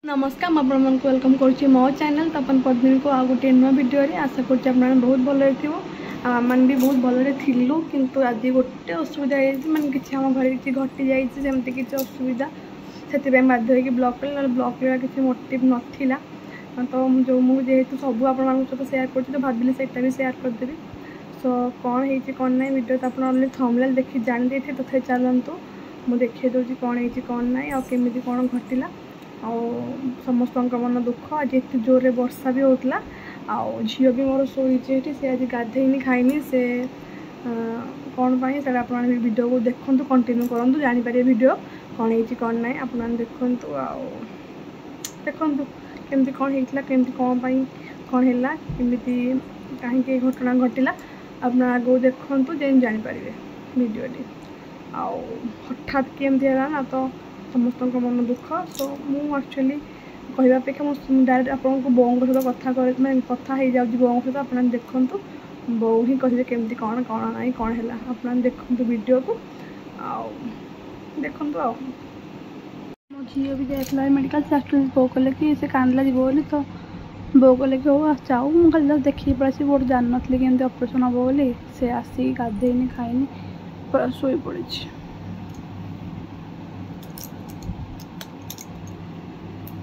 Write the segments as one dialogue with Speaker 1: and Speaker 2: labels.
Speaker 1: नमस्कार मैं आपन को वेलकम करुच्ची मो चैनल तो अपन पद्मिनी को आ गोटे नुआ वीडियो आशा करुच्ची आप बहुत भल मैंने भी बहुत भल थिलु किंतु आज गोटे असुविधा मैंने किसी आम घर किसी घटी जामती किसी असुविधा से बाध्य हो ब्लॉक कल ना ब्लॉक किसी मोटिव नाला तो जो मुझे सब आप सेयार कर तो भाविली से भी सेयार करदेवी सो कौन है कौन ना वीडियो तो आप थंबनेल देखी जानी देते तथा चलतु मुझे देखी दूसरी कौन है कौन ना आमती कौन घटला समस्त मन दुख आज एत जोर वर्षा भी होता झील भी मोर शोची सी आज गाधेनी खाईनी से कौन पाई से आप वीडियो को देखु कंटिन्यू करूँ जानीपर वीडियो कौन है कौन ना आप देखु देखु केमती कौन होता केमती कौन पाई कौन है केमती कहीं घटना घटला आप आगे देखु जेन जानीपर वीडियोटी हठात केमती है ना तो समस्त मन दुख तो मुझे एक्चुअली कहवा अपेक्षा मुझे डायरेक्ट आपको बों सहित कथा मैं कथा हो जाऊँ बों सहित आप देखु बो ही कहे केमती कौन कौन ना कौन है आप देखु वीडियो को देखु मो झी भी जाता मेडिकल से एक्चुअली बो कले कि से कांदला जीव बोली तो बो कले कि हो जाऊ मुझे खाली देखिए पड़े बोट जान नी कि ऑपरेशन हम बोली से आसी गाधेनी खाईनी पूरा शोई पड़ी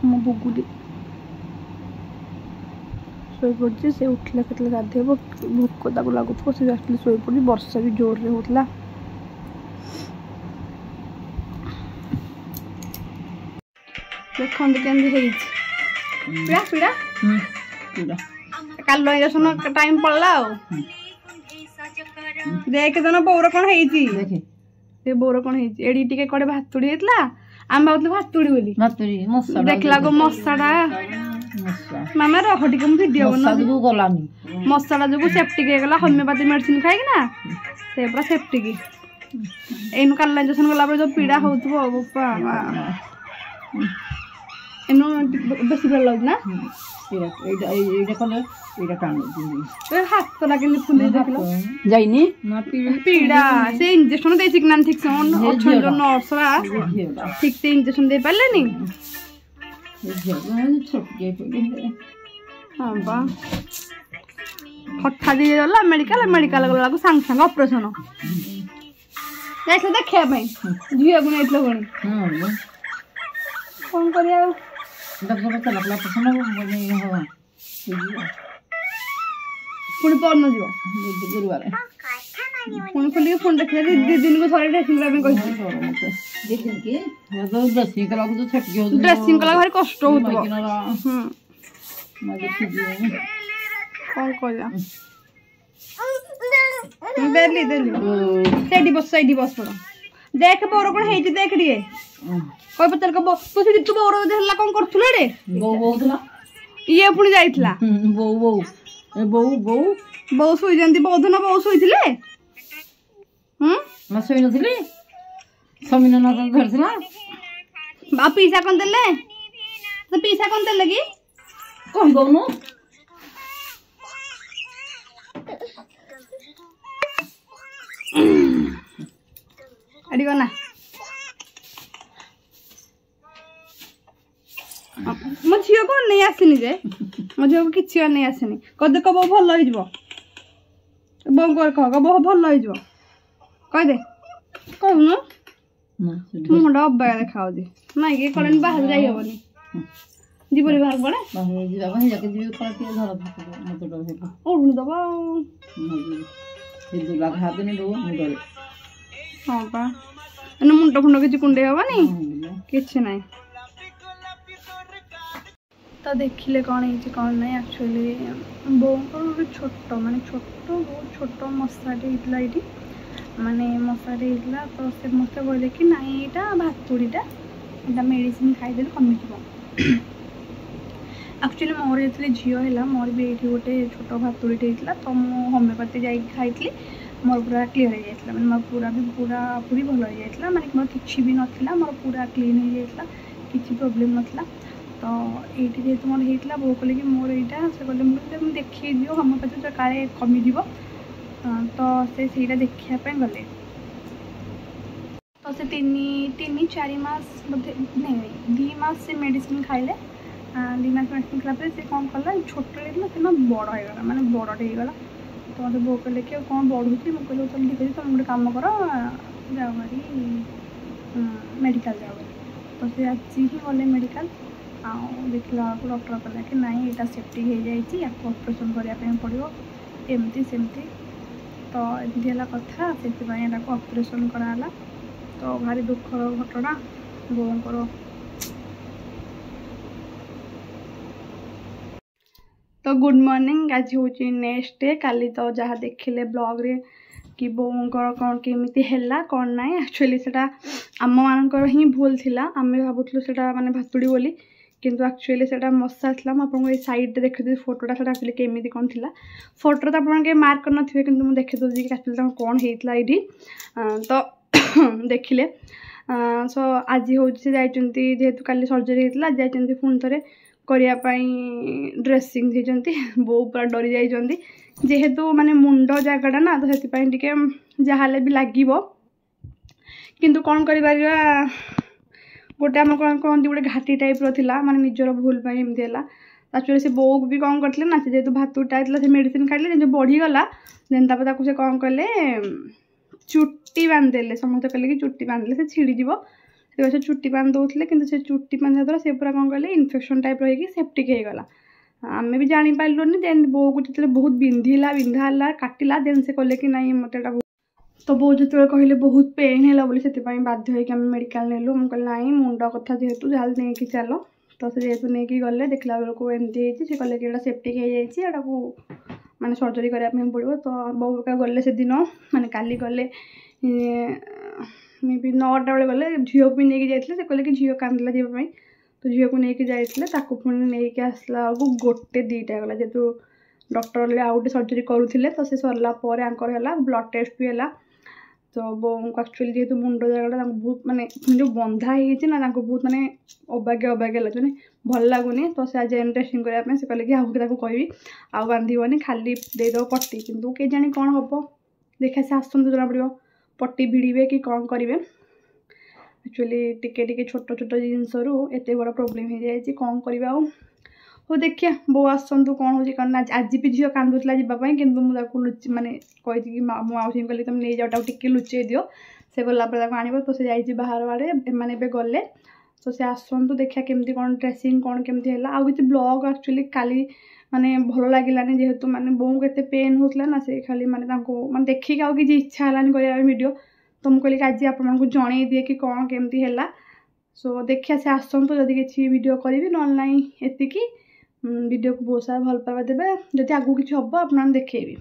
Speaker 1: मो बुगुली शोई पड़ी से उठला के गाधेब भोक लगुव से एक्चुअली शोई पड़ी वर्षा भी जोर रे होता देखते केमती पीड़ा पीड़ा काल इंजेक्शन टाइम पड़ला देख देना बोर कौन है बोर कौन है एडी टिके कड़े भातुड़ी होता आम भावुल भातुड़ी बोली देखला गो मशाटा मामा रह टे मुझे वीडियो बना मशाटा जो सेप्टिक होगा होमिओपाथी मेडिसिन खाई ना से पूरा सेप्टिक एनु काल इंजेक्शन गला जो पीड़ा होता एनु बेसी पीड़ा लगे ना हाथ लगे फुले जाइनी पीड़ा से इंजेक्शन दे ठीक से नर्स ठीक से इंजेक्शन दे पारे हाँ बा हठात गला मेडिकल मेडिकल गला सांग सांग ऑपरेशन देखा झील को नहीं कौन कर पुणी परन जीव गुरुवार पुणी खोल फोन देखिए दी दिन को थोड़े ड्रेसिंग कला भारी कष्ट हो देली देली बस पड़ा देख बोर कौन है देख टे कह पचार तू बोर कौन कर ये पुणी जाइला बो शोई जाती बौद्ध ना बो शोई
Speaker 2: शोई नी समीन धरला
Speaker 1: पीसा कौन देले तो पीसा कौन देले कि
Speaker 2: कह दौनु
Speaker 1: अड़ी ना मो झी को नहीं आसनी जे मो झी को किसी नहीं आसनी कदे कब भल हो बो कह बो भल हो कहदे कहूनु मुंड अबाया देखा नाई कि कले बाहर जाई हेनी जीवन बाहर पड़े ओढ़नी दबा हाँ पा मुंड फुंड किसी कुंडे हेनी कि ना तो देखिले कौन है कौन ना एक्चुअली बो छोट माने छोट बहुत छोट मशाटे होता ये माने मशाटे होता तो से मत कहले कि नाई यहाँ भातुड़ीटा यहाँ मेडिसिन खाईदे कमिज एक्चुअली मोर जो झील है मोर भी ये गोटे छोट भातुड़ीटे होता तो मुझे होमिओपाथी जा खाई मोर पूरा क्लीयर हो जाता मैं पूरा भी पूरा पूरी भल हो जाता माने मोर किसी भी नाला मोर पूरा क्लीन हो जाता किसी प्रोब्लेम नाला तो ये जेहतु मोर होता बो कहे कि मोर यहाँ से कहले देखिए दियो होमिओपाथी काले कमिज तो से देखा गले तो से 3-4 मास बोधे नहीं 2 मास से मेडिसिन खाइले 2 मास मेडिसिन खाला से कौन कला छोट से बड़ होगा माने बड़े होगा तो मतलब बोक लेके कौन बढ़ू मुझे चल ठीक है तुम गोटे कम कर जाओ भारी मेडिकल जाओ तो से आज ही गले मेडिकल देखला डॉक्टर कहला कि नाई यहाँ सेफ्टी हो जाए ऑपरेशन करने पड़ो एमती सेमती तो एमती है कथा से ऑपरेशन कराला तो भारी दुखर घटना बोर तो गुड मॉर्निंग आज हूँ नेक्स्ट डे काली तो जहाँ देखिले ब्लॉग रे कि बोर कौन केमी है कौन ना एक्चुअली से आम मानकर ही भूल थिला आम भावुलु से माने भातुड़ी बोली किंतु एक्चुअली से मशा था मुझे सैड देखी फोटोटा से एक्चुअली केमी कौन थी फोटो तो आप मार्क कर नथिबे किंतु मुझे देखी दूसरी कि एक्चुअली कौन होता ये तो देखिले सो आज हूँ जाइए जेहेतु काली सर्जरी होता जाइए पुणी थे करने ड्रेसिंग होती बो पूरा डरी जाइए जेहेतु माने मुंड जगटा ना तो से जहाँ भी लगे किंतु कौन कर गोटे आम कौन कहते गोटे घाटी टाइप रहा माने निजर भूल एमती है एक्चुअली से बो भी कौन करते ना जेहेतु भातुटा से मेडिसिन खाइले जो बढ़ीगला देन तापर से कौन कले चुट्टी बांधिदेले समस्त कहले कि चुट्टी बांधिले से छिड़ीज से चुट्टी बांध दौले कि से चुट्टी बांधा द्वारा से पूरा कौन कले इन्फेक्शन टाइप रही सेप्टिक होगला आम भी जापारूनी देन बो को जो बहुत बिंधा काटिला देन से कहले कि नाई मत तो बो जो कहले बहुत पेन है से बाध्य होकर मेडिकल नेलु मुझे कहली नाई मुंड कथा जेहेतु जहाँ नहीं चल तो से जेहेतु नहीं गले देखला बेलू एमती से कहले कि सेप्टिक हो जाटा को माने सर्जरी करने पड़ो तो बो गले से दिन माने काली गले मे बी 9टा बेले गले झील को भी नहीं जाते से कहले कि झील कांदिला जावाई तो झील को लेकिन जाते पुणी नहीं आसला गोटे 2टा गला जेहेतु डॉक्टर आउ गोटे सर्जरी करुले तो से सरलापर आंकर है ब्लड टेस्ट भी है तो बो एक्चुअली जेहेतु मुंड जगटा बहुत माने जो बंधा होना बहुत माने अबाग्य लगे भल लगुनि तो से आज ड्रेसिंग करने से कहले कि आगे कहबी आउ बांधबनी खाली देदेव पट्टी किंतु के जानी कौन हम देखा से आसतु जना पड़ो पट्टी भिड़े कि कौन करेंगे एक्चुअली टिके छोट छोट जिनस एत बड़ प्रोब्लेम हो जाए कौन करवा हो देखिए बो आसतु कौन हो कारण आज भी झील कांदुला जावाई कि मुझे लुचि माने कही माउसी कहली तुम नहीं जाओ टिके लुचेई दियो से गलापर आण तो से जाइए बाहर आड़े मैंने गले तो से आसतु देखिए केमती कौन ड्रेसिंग कौन केमती है आउ कि ब्लॉग एक्चुअली काली माने भल लगे जेहेतु माने बो के पेन होता ना से खाली माने माने देखिक आउ कि इच्छा है कर वीडियो तो मुझे कहली आज आपको जन दिए कि कौन केमती है सो देखिए से आसतु जदि किसी वीडियो करी ना एतिकी वीडियो को बहुत सारा भल पाइबा देवे जदि आगू किसी हम आप देखेबी।